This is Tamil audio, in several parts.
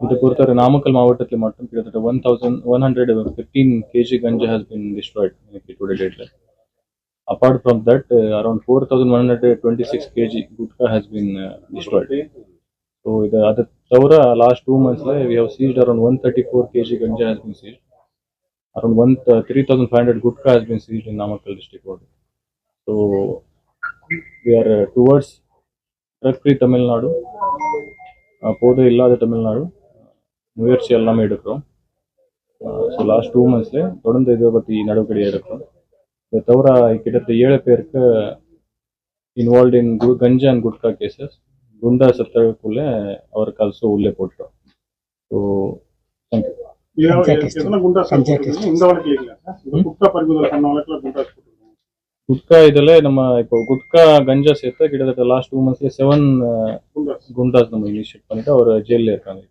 இதை பொறுத்தவரை நாமக்கல் மாவட்டத்தில் மட்டும் கிட்டத்தட்ட 1115 kg ganja has been destroyed today date. Apart from that, around 4126 kg gutka has been destroyed. So the other last 2 months we have seized around 134 kg ganja has been seized. Around 3500 gutka has been seized in Namakkal district. So we are towards drug free Tamil Nadu. போதை இல்லாத தமிழ்நாடு முயற்சி எல்லாமே எடுக்கிறோம். ஸோ லாஸ்ட் 2 monthsல தொடர்ந்து இதை பற்றி நடவடிக்கை எடுக்கிறோம். இதை தவிர கிட்டத்தட்ட 7 பேருக்கு involve in ganja and gutka cases குண்டா சத்தக்குள்ளே அவருக்கு ஆல்சோ உள்ளே போட்டோம். ஸோ குட்கா இதில் நம்ம இப்போ குட்கா கஞ்சா சேர்த்து கிட்டத்தட்ட லாஸ்ட் 2 monthsல 7 குண்டாஸ் நம்ம இனிஷியேட் பண்ணிட்டு அவர் ஜெயிலில் இருக்காங்க.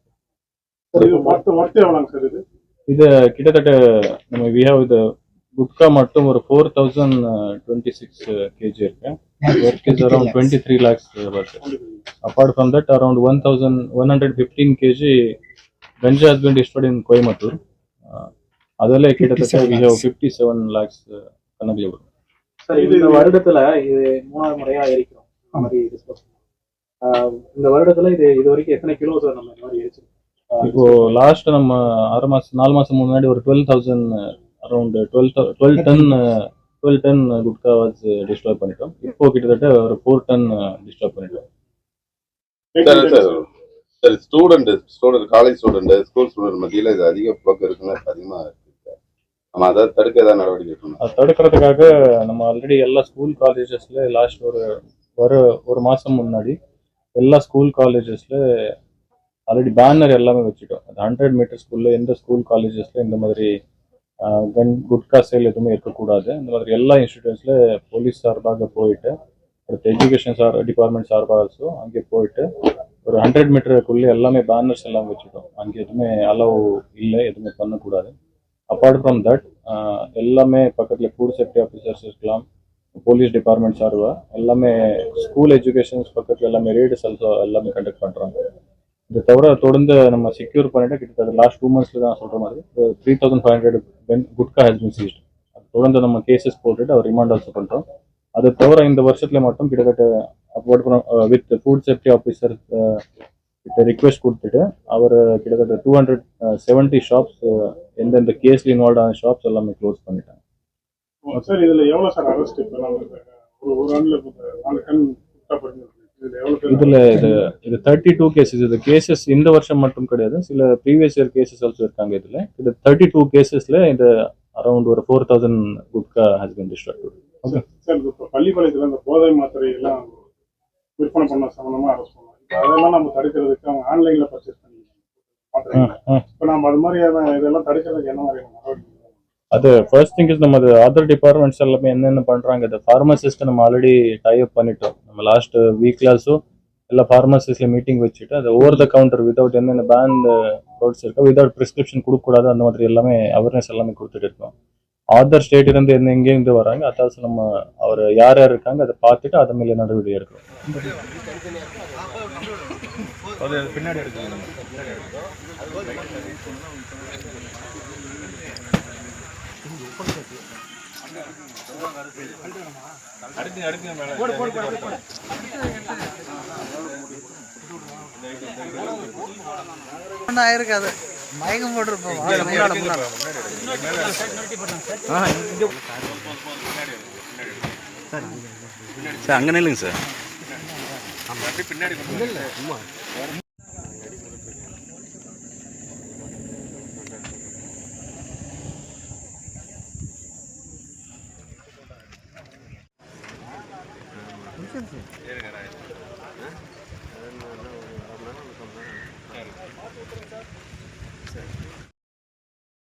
இது கிட்டத்தட்ட நம்ம வி ஹேவ் இது குட்கா மட்டும் ஒரு 4026 kg இருக்கு. Work is around 23 lakhs worth. Apart from that, around 1115 kg ganja has been destroyed in Coimbatore. அதில் கிட்டத்தட்ட வி ஹேவ் 57 lakhs கணக்கில் வரும். சார் இந்த வருடத்துல இது 3வது முறையா எரிக்கிறோம். இந்த வருடத்துல இது வரைக்கும் எத்தனை கிலோ சார் நம்ம இந்த மாதிரி எரிச்சிருக்கோம்? இப்போ லாஸ்ட் நம்ம 4 மாசம் முன்னாடி ஒரு 12,000 around 12 ton gutka was destroy பண்ணிட்டோம். இப்போ கிட்டத்தட்ட ஒரு 4 டன் டிஸ்ட்ராய் பண்ணிட்டோம். Sir student college student school student மத்தியில் இது அதிக புழக்கம் இருக்குன்னு அதிகமாக இருக்கு. நம்ம அதை தடுக்க ஏதாவது நடவடிக்கை எடுக்கணும். அதை தடுக்கிறதுக்காக நம்ம ஆல்ரெடி எல்லா ஸ்கூல் காலேஜஸ்ல லாஸ்ட் ஒரு மாசம் முன்னாடி எல்லா ஸ்கூல் காலேஜஸ்ல ஆல்ரெடி பேனர் எல்லாமே வச்சுட்டோம். 100 மீட்டர் ஸ்கூல்ல எந்த ஸ்கூல் காலேஜஸ்ல இந்த மாதிரி குட்கா சேல் எதுவுமே இருக்கக்கூடாது. இந்த மாதிரி எல்லா இன்ஸ்டிடியூட்ஸ்ல போலீஸ் சார்பாக போயிட்டு அடுத்த எஜுகேஷன் டிபார்ட்மெண்ட் சார்பாக ஆல்சோ அங்கே போயிட்டு ஒரு 100 மீட்டருக்குள்ளே எல்லாமே பேனர்ஸ் எல்லாம் வச்சுட்டோம். அங்கே எதுவுமே அலோவ் இல்லை, எதுவுமே பண்ணக்கூடாது. அப்பார்ட் ஃப்ரம் தட் எல்லாமே பக்கத்தில் ஃபுட் சேஃப்டி ஆஃபீஸர்ஸ் இருக்கலாம், போலீஸ் டிபார்ட்மெண்ட் சார்பாக எல்லாமே ஸ்கூல் எஜுகேஷன்ஸ் பக்கத்தில் எல்லாமே ரேட்ஸ் ஆல்சோ எல்லாமே கண்டக்ட் பண்ணுறாங்க. இதை தவிர தொடர்ந்து நம்ம செக்யூர் பண்ணிட்டு கிட்டத்தட்ட லாஸ்ட் 2 monthsல தான் சொல்கிற மாதிரி 3500 குட்கா ஹேஸ் பீன் சீஸ்ட். தொடர்ந்து நம்ம கேசஸ் போட்டுட்டு அவர் ரிமாண்ட் ஆல்சோ பண்ணுறோம். அதை தவிர இந்த வருஷத்துல மட்டும் கிட்டத்தட்ட வித் ஃபுட் சேஃப்டி ஆஃபீஸர் கிட்ட ரிக்வெஸ்ட் கொடுத்துட்டு அவர் கிட்டத்தட்ட 270 ஷாப்ஸ் எந்தெந்த கேஸ்ல இன்வால்வ் ஆன ஷாப்ஸ் எல்லாமே க்ளோஸ் பண்ணிட்டாங்க. சார் இதுல எவ்வளவு சார் அரெஸ்ட் ஒரு ஆண்டுல 4 டன் இதுல இது 32 கேசஸ். இது கேசஸ் இந்த வருஷம் மட்டும் கிடையாது, சில ப்ரீவியஸ் இயர் கேசஸ் ஆல்சோ இருக்காங்க. இதுல இது 32 கேசஸ்ல இந்த அரௌண்ட் ஒரு 4000 gutka has been destroyed. Okay sir, இப்போ பள்ளிப்பாளையத்துல இந்த போதை மாத்திரை எல்லாம் விற்பனை பண்ண சம்பந்தமா அரெஸ்ட் பண்ணோம். அதெல்லாம் நம்ம தடுக்கிறதுக்கு அவங்க ஆன்லைன்ல பர்ச்சேஸ் பண்ணி இப்போ நம்ம அது மாதிரி இதெல்லாம் தடுக்கிறதுக்கு என்ன மாதிரி நடவடிக்கை? அது ஃபர்ஸ்ட் திங் இஸ் நம்ம அதர் டிபார்ட்மெண்ட்ஸ் எல்லாமே என்னென்ன பண்றாங்க. இந்த ஃபார்மசிஸ்ட் நம்ம ஆல்ரெடி டை அப் பண்ணிட்டோம். நம்ம லாஸ்ட் வீக்லாஸோ எல்லா ஃபார்மசிஸ்ட்ல மீட்டிங் வச்சுட்டு அது ஓவர் த கவுண்டர் வித்வுட் என்னென்ன பேண்ட் ப்ராடக்ட்ஸ் இருக்கோ வித்வுட் ப்ரிஸ்கிரிப்ஷன் கொடுக்கக்கூடாது, அந்த மாதிரி எல்லாமே அவேர்னஸ் எல்லாமே கொடுத்துட்டு இருக்கோம். அதர் ஸ்டேட் இருந்து எங்கேருந்து வராங்க அதாவது நம்ம அவர் யார் யார் இருக்காங்க அதை பார்த்துட்டு அதை மேலே நடவடிக்கை எடுக்கிறோம். பின்னாடி இருக்காது மயக்கம் போட்டிருப்போம். சார் அங்கே இல்லைங்க சார்.